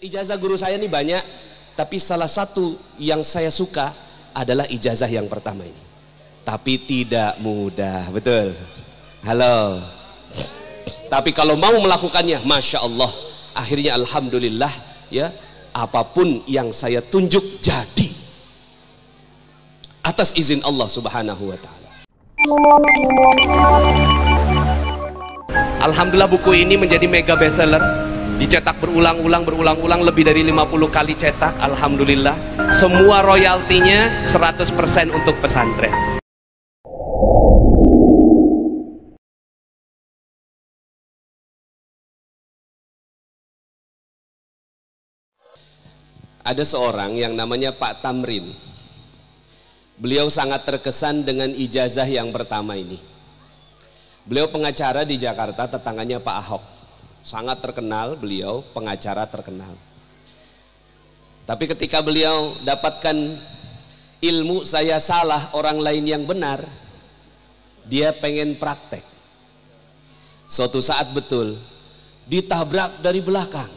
Ijazah guru saya ini banyak, tapi salah satu yang saya suka adalah ijazah yang pertama ini. Tapi tidak mudah, betul. Halo. Tapi kalau mau melakukannya, masya Allah, akhirnya alhamdulillah ya, apapun yang saya tunjuk jadi atas izin Allah Subhanahu wa taala. Alhamdulillah buku ini menjadi mega bestseller, dicetak berulang-ulang lebih dari 50 kali cetak. Alhamdulillah, semua royaltinya 100% untuk pesantren. Ada seorang yang namanya Pak Tamrin. Beliau sangat terkesan dengan ijazah yang pertama ini. Beliau pengacara di Jakarta, tetangganya Pak Ahok. Sangat terkenal, beliau pengacara terkenal. Tapi ketika beliau dapatkan ilmu saya salah, orang lain yang benar, dia pengen praktek. Suatu saat betul ditabrak dari belakang.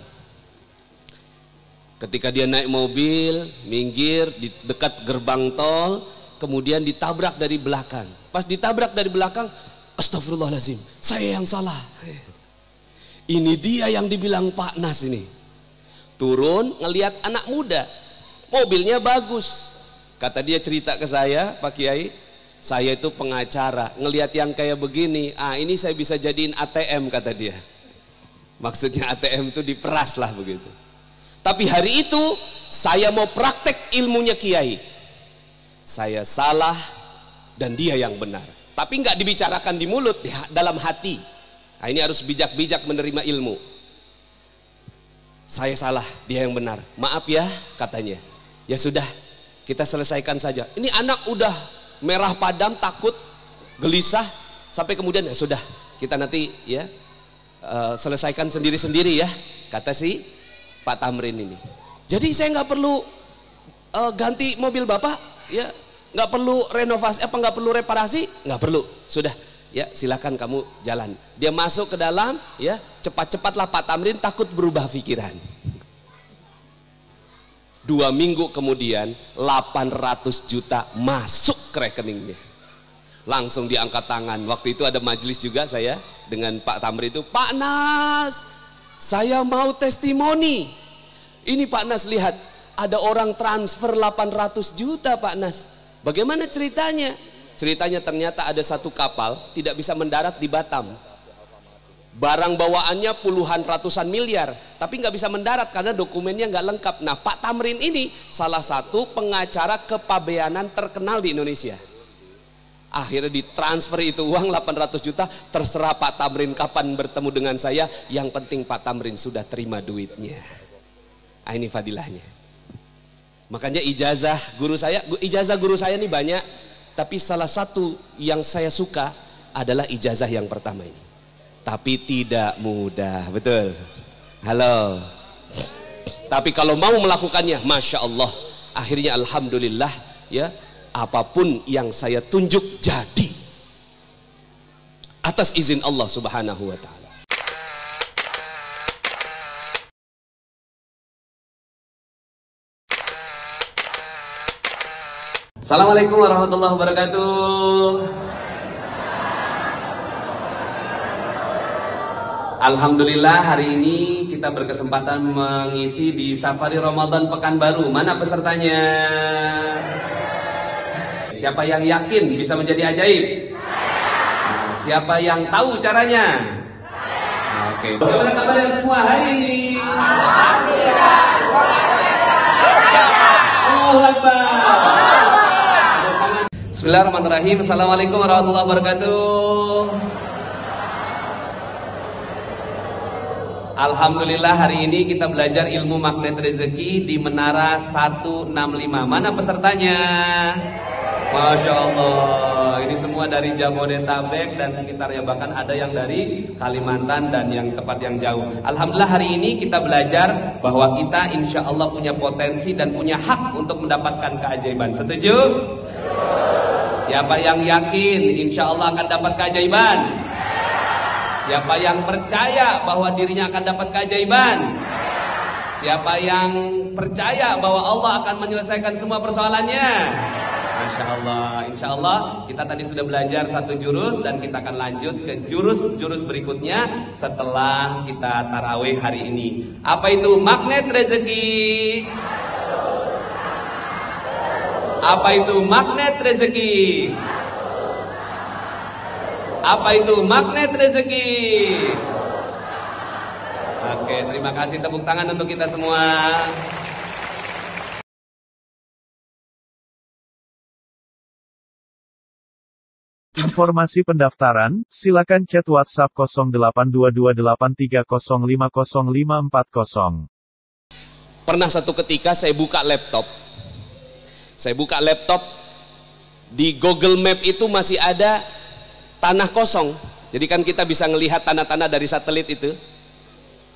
Ketika dia naik mobil, minggir di dekat gerbang tol, kemudian ditabrak dari belakang. Pas ditabrak dari belakang, astagfirullahaladzim, saya yang salah. Ini dia yang dibilang Pak Nas ini. Turun ngelihat anak muda, mobilnya bagus. Kata dia cerita ke saya, Pak Kiai, saya itu pengacara, ngelihat yang kayak begini, ini saya bisa jadiin ATM, kata dia. Maksudnya ATM itu diperas lah begitu. Tapi hari itu saya mau praktek ilmunya Kiai. Saya salah dan dia yang benar. Tapi nggak dibicarakan di mulut, dalam hati. Nah, ini harus bijak-bijak menerima ilmu. Saya salah, dia yang benar. Maaf ya, katanya. Ya sudah, kita selesaikan saja. Ini anak udah merah padam, takut, gelisah, sampai kemudian ya sudah, kita nanti ya selesaikan sendiri-sendiri ya, kata si Pak Tamrin ini. Jadi saya nggak perlu ganti mobil bapak, ya, nggak perlu renovasi, nggak perlu reparasi, nggak perlu. Sudah, ya silakan kamu jalan. Dia masuk ke dalam, ya cepat-cepatlah Pak Tamrin takut berubah pikiran. 2 minggu kemudian 800 juta masuk ke rekeningnya. Langsung diangkat tangan. Waktu itu ada majelis juga saya dengan Pak Tamrin itu, Pak Nas, saya mau testimoni. Ini Pak Nas, lihat, ada orang transfer 800 juta Pak Nas. Bagaimana ceritanya? Ceritanya ternyata ada satu kapal tidak bisa mendarat di Batam. Barang bawaannya puluhan ratusan miliar, tapi nggak bisa mendarat karena dokumennya nggak lengkap. Nah, Pak Tamrin ini salah satu pengacara kepabeanan terkenal di Indonesia. Akhirnya ditransfer itu uang 800 juta, terserah Pak Tamrin kapan bertemu dengan saya, yang penting Pak Tamrin sudah terima duitnya. Ini fadilahnya. Makanya ijazah guru saya ini banyak, tapi salah satu yang saya suka adalah ijazah yang pertama ini. Tapi tidak mudah, betul. Halo. Tapi kalau mau melakukannya, masya Allah, akhirnya alhamdulillah ya, apapun yang saya tunjuk jadi atas izin Allah Subhanahu wa taala. Assalamualaikum warahmatullahi wabarakatuh. Alhamdulillah, hari ini kita berkesempatan mengisi di Safari Ramadan Pekanbaru. Mana pesertanya? Siapa yang yakin bisa menjadi ajaib? Nah, siapa yang tahu caranya? Oke. Bagaimana kabarnya semua hari ini? Alhamdulillah. Allahu Akbar. Bismillahirrahmanirrahim. Assalamualaikum warahmatullahi wabarakatuh. Alhamdulillah, hari ini kita belajar ilmu magnet rezeki di Menara 165. Mana pesertanya? Masya Allah, ini semua dari Jabodetabek dan sekitarnya, bahkan ada yang dari Kalimantan dan yang tempat yang jauh. Alhamdulillah, hari ini kita belajar bahwa kita insya Allah punya potensi dan punya hak untuk mendapatkan keajaiban. Setuju? Siapa yang yakin insya Allah akan dapat keajaiban? Siapa yang percaya bahwa dirinya akan dapat keajaiban? Siapa yang percaya bahwa Allah akan menyelesaikan semua persoalannya? Masya Allah. Insya Allah kita tadi sudah belajar satu jurus dan kita akan lanjut ke jurus-jurus berikutnya setelah kita tarawih hari ini. Apa itu magnet rezeki? Apa itu magnet rezeki? Apa itu magnet rezeki? Oke, terima kasih, tepuk tangan untuk kita semua. Informasi pendaftaran, silakan chat WhatsApp 082283050540. Pernah satu ketika saya buka laptop. Di Google Map itu masih ada tanah kosong. Jadi kan kita bisa melihat tanah-tanah dari satelit itu.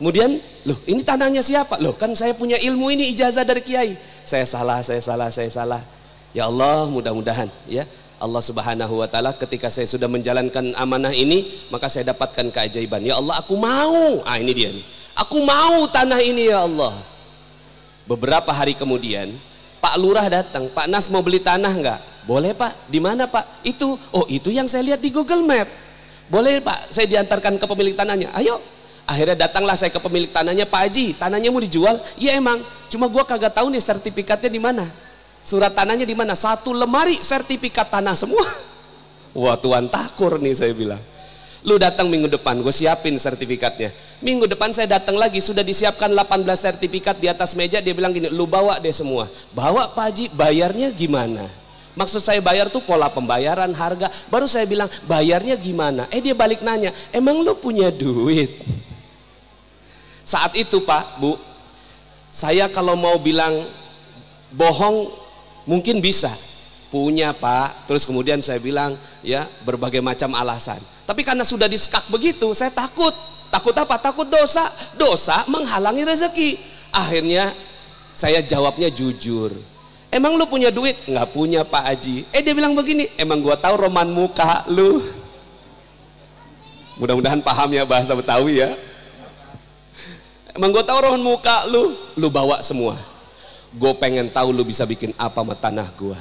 Kemudian, loh ini tanahnya siapa? Loh kan saya punya ilmu ini, ijazah dari kiai. Saya salah. Ya Allah, mudah-mudahan ya Allah Subhanahu wa taala ketika saya sudah menjalankan amanah ini, maka saya dapatkan keajaiban. Ya Allah, aku mau. Ah, ini dia nih. Aku mau tanah ini ya Allah. Beberapa hari kemudian, Pak Lurah datang, Pak Nas mau beli tanah enggak? Boleh Pak. Di mana Pak? Itu. Oh, itu yang saya lihat di Google Map. Boleh Pak, saya diantarkan ke pemilik tanahnya. Ayo. Akhirnya datanglah saya ke pemilik tanahnya, Pak Haji, tanahnya mau dijual? Iya emang. Cuma gua kagak tahu nih sertifikatnya di mana. Surat tanahnya di mana? Satu lemari sertifikat tanah semua. Wah, Tuan takur nih saya bilang. Lu datang minggu depan, gue siapin sertifikatnya. Minggu depan saya datang lagi, sudah disiapkan 18 sertifikat di atas meja. Dia bilang gini, lu bawa deh semua. Bawa Pak Haji, bayarnya gimana? Maksud saya bayar tuh pola pembayaran, harga. Baru saya bilang, bayarnya gimana? Dia balik nanya, emang lu punya duit? Saat itu Pak, Bu, saya kalau mau bilang bohong mungkin bisa, punya Pak. Terus kemudian saya bilang ya berbagai macam alasan. Tapi karena sudah disekak begitu, saya takut. Takut apa? Takut dosa. Dosa menghalangi rezeki. Akhirnya saya jawabnya jujur. Emang lu punya duit? Nggak punya Pak Haji. Dia bilang begini, emang gua tahu roman muka lu. Mudah-mudahan paham ya bahasa Betawi ya. Emang gua tahu roman muka lu. Lu bawa semua. Gue pengen tahu lu bisa bikin apa sama tanah gue.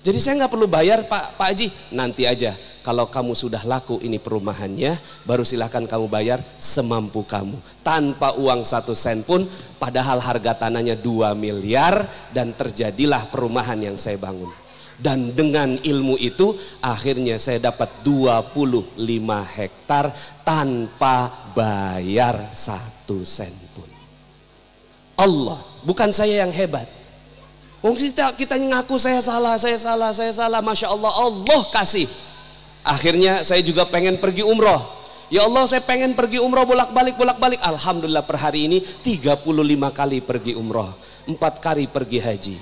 Jadi saya nggak perlu bayar Pak Haji. Nanti aja kalau kamu sudah laku ini perumahannya, baru silahkan kamu bayar semampu kamu. Tanpa uang 1 sen pun, padahal harga tanahnya 2 miliar dan terjadilah perumahan yang saya bangun. Dan dengan ilmu itu akhirnya saya dapat 25 hektar tanpa bayar 1 sen pun. Allah, bukan saya yang hebat. Kita ngaku saya salah. Masya Allah, Allah kasih. Akhirnya saya juga pengen pergi umroh. Ya Allah, saya pengen pergi umroh bolak-balik. Alhamdulillah per hari ini 35 kali pergi umroh, 4 kali pergi haji.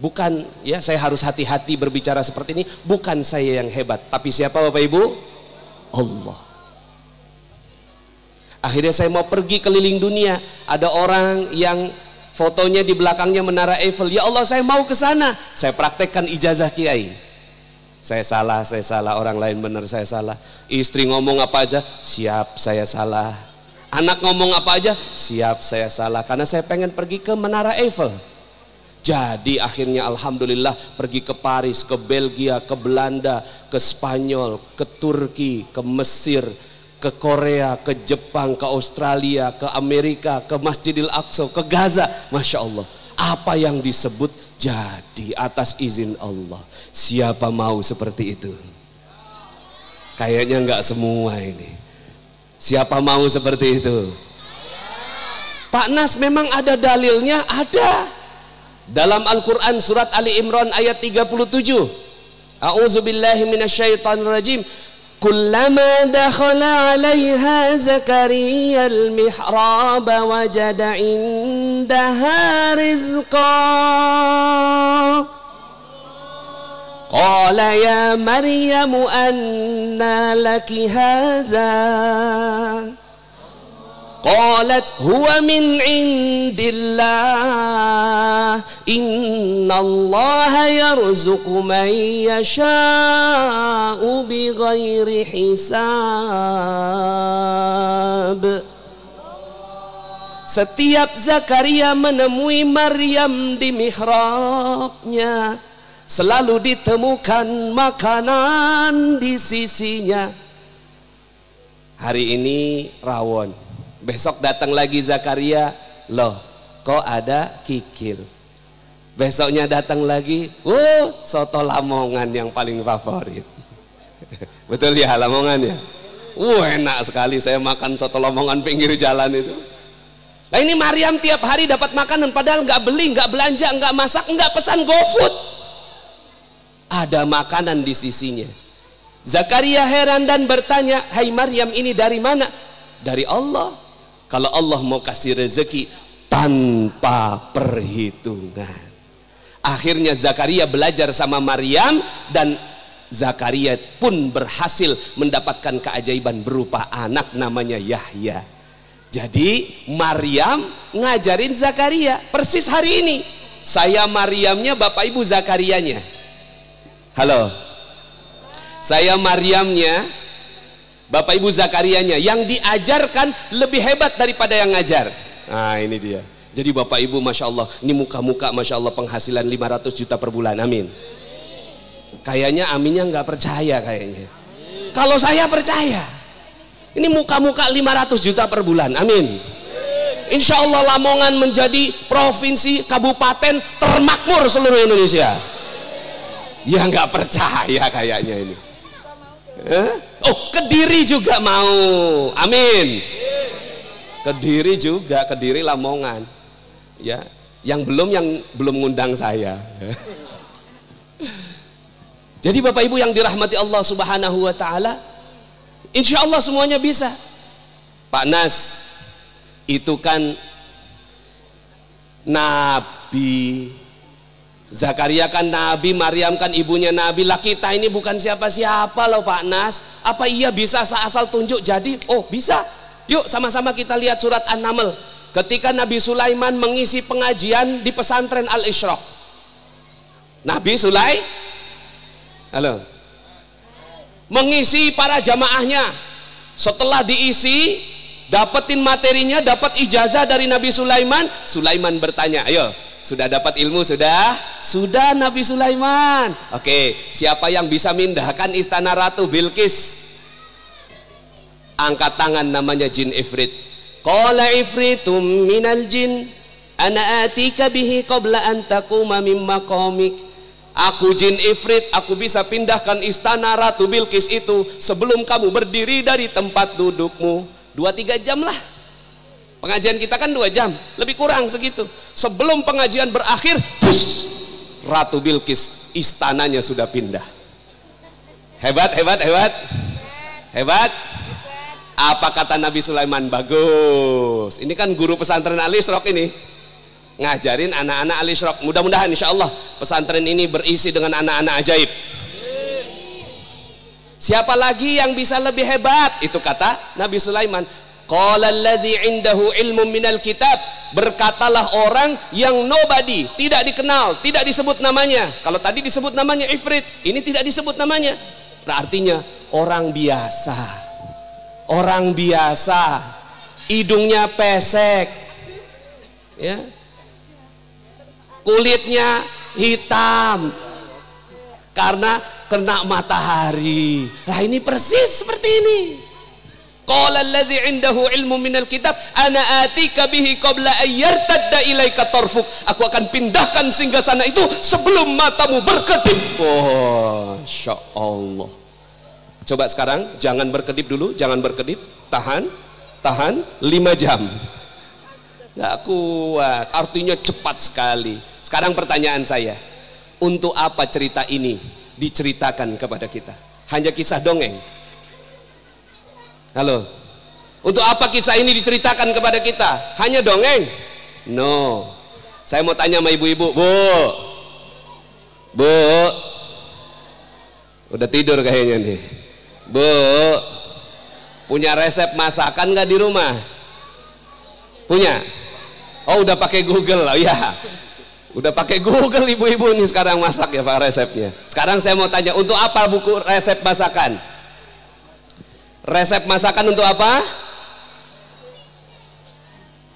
Bukan ya, saya harus hati-hati berbicara seperti ini. Bukan saya yang hebat, tapi siapa Bapak Ibu? Allah. Akhirnya saya mau pergi keliling dunia. Ada orang yang fotonya di belakangnya Menara Eiffel. Ya Allah, saya mau ke sana. Saya praktekkan ijazah kiai. Saya salah. Orang lain benar, saya salah. Istri ngomong apa aja, siap saya salah. Anak ngomong apa aja, siap saya salah. Karena saya pengen pergi ke Menara Eiffel. Jadi akhirnya alhamdulillah pergi ke Paris, ke Belgia, ke Belanda, ke Spanyol, ke Turki, ke Mesir, ke Korea, ke Jepang, ke Australia, ke Amerika, ke Masjidil Aqsa, ke Gaza. Masya Allah, apa yang disebut jadi atas izin Allah. Siapa mau seperti itu? Kayaknya nggak semua ini. Siapa mau seperti itu? Pak Nas, memang ada dalilnya? Ada. Dalam Al-Quran surat Ali Imran ayat 37. A'udzubillahi minasyaitonirrajim. Kullama dakhala 'alaiha Zakaria al-mihrab wajada 'indaha rizqan. Qala ya Maryam anna laki hadha? Qalat huwa min 'indillah innallaha yarzuqu man yasha'u bighairi hisab. Setiap Zakaria menemui Maryam di mihrabnya, selalu ditemukan makanan di sisinya. Hari ini rawon, besok datang lagi Zakaria, loh kok ada kikil. Besoknya datang lagi, soto Lamongan yang paling favorit. Betul ya Lamongan ya? Enak sekali saya makan soto Lamongan pinggir jalan itu. Nah ini Maryam tiap hari dapat makanan, padahal nggak beli, nggak belanja, nggak masak, nggak pesan GoFood. Ada makanan di sisinya. Zakaria heran dan bertanya, hai Maryam, ini dari mana? Dari Allah. Kalau Allah mau kasih rezeki tanpa perhitungan. Akhirnya Zakaria belajar sama Maryam, dan Zakaria pun berhasil mendapatkan keajaiban berupa anak namanya Yahya. Jadi Maryam ngajarin Zakaria persis hari ini. Saya Maryamnya, Bapak Ibu Zakarianya. Halo, saya Maryamnya, Bapak Ibu Zakarianya. Yang diajarkan lebih hebat daripada yang ngajar. Nah ini dia. Jadi Bapak Ibu Masya Allah, ini muka-muka Masya Allah penghasilan 500 juta per bulan, amin. Kayaknya aminnya nggak percaya kayaknya. Kalau saya percaya, ini muka-muka 500 juta per bulan, amin. Insya Allah Lamongan menjadi provinsi kabupaten termakmur seluruh Indonesia. Ya nggak percaya kayaknya ini. Kediri juga mau, amin. Kediri juga, Kediri Lamongan. Ya, yang belum ngundang saya. Jadi Bapak Ibu yang dirahmati Allah Subhanahu wa taala, insya Allah semuanya bisa. Pak Nas itu kan nabi, Zakaria kan nabi, Maryam kan ibunya nabi. Lah kita ini bukan siapa-siapa loh Pak Nas. Apa iya bisa asal tunjuk jadi? Oh bisa. Yuk sama-sama kita lihat surat An-Naml. Ketika Nabi Sulaiman mengisi pengajian di pesantren Al-Isyraq. Nabi Sulaiman, halo, mengisi para jamaahnya. Setelah diisi, dapetin materinya, dapat ijazah dari Nabi Sulaiman. Sulaiman bertanya, ayo, sudah dapat ilmu sudah? Sudah Nabi Sulaiman. Oke, siapa yang bisa mindahkan istana Ratu Bilqis? Angkat tangan, namanya jin ifrit. Qala ifritum minal jin ana atika bihi qabla an taquma min maqamik. Aku jin ifrit, aku bisa pindahkan istana Ratu Bilqis itu sebelum kamu berdiri dari tempat dudukmu. 2-3 jam lah. Pengajian kita kan 2 jam, lebih kurang segitu. Sebelum pengajian berakhir, Ratu Bilqis istananya sudah pindah. Hebat, hebat, hebat. Hebat. Apa kata Nabi Sulaiman? Bagus. Ini kan guru pesantren Al-Isyraq ini, ngajarin anak-anak Al-Isyraq. Mudah-mudahan insya Allah pesantren ini berisi dengan anak-anak ajaib. Siapa lagi yang bisa lebih hebat? Itu kata Nabi Sulaiman. Qala alladzi indahu ilmun minal kitab. Berkatalah orang yang nobody, tidak dikenal, tidak disebut namanya. Kalau tadi disebut namanya ifrit, ini tidak disebut namanya. Artinya orang biasa. Orang biasa, hidungnya pesek, ya, kulitnya hitam karena kena matahari. Nah ini persis seperti ini. Qala alladzi indahu ilmu minal kitab ana atika bihi qabla an yartadda ilaika tarfuk. Aku akan pindahkan singgasana itu sebelum matamu berkedip. Masya Allah. Coba sekarang jangan berkedip dulu, jangan berkedip, tahan 5 jam. Nggak kuat, artinya cepat sekali. Sekarang pertanyaan saya, untuk apa cerita ini diceritakan kepada kita? Hanya kisah dongeng? Halo, untuk apa kisah ini diceritakan kepada kita? Hanya dongeng? No. Saya mau tanya sama ibu-ibu, Bu, udah tidur kayaknya nih. Bu, punya resep masakan nggak di rumah? Punya? Oh udah pakai Google, oh ya, udah pakai Google ibu-ibu nih sekarang masak ya Pak resepnya. Sekarang saya mau tanya, untuk apa buku resep masakan? Resep masakan untuk apa?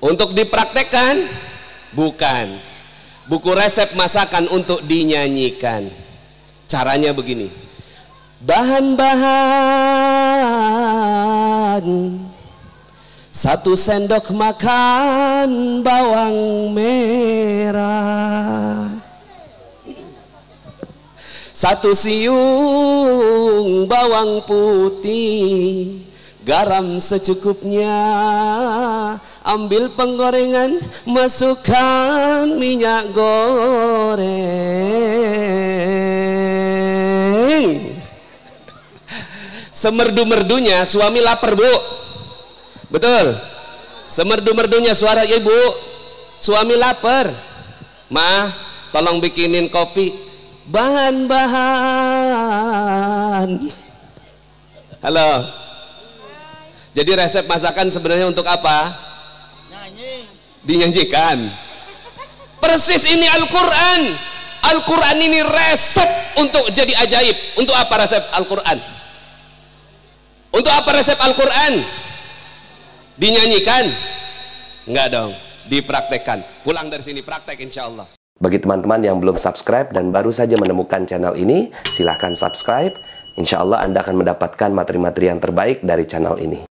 Untuk dipraktekkan? Bukan. Buku resep masakan untuk dinyanyikan. Caranya begini. Bahan-bahan: 1 sendok makan bawang merah, 1 siung bawang putih, garam secukupnya, ambil penggorengan, masukkan minyak goreng. Semerdu-merdunya suami lapar, Bu. Betul? Semerdu-merdunya suara ibu, suami lapar. Ma, tolong bikinin kopi. Bahan-bahan. Halo. Jadi resep masakan sebenarnya untuk apa? Nyanyi. Dinyanyikan. Persis ini Al-Quran. Al-Quran ini resep untuk jadi ajaib. Untuk apa resep Al-Quran? Untuk apa resep Al-Quran? Dinyanyikan? Enggak dong, dipraktekkan. Pulang dari sini praktek insya Allah. Bagi teman-teman yang belum subscribe dan baru saja menemukan channel ini, silahkan subscribe. Insya Allah Anda akan mendapatkan materi-materi yang terbaik dari channel ini.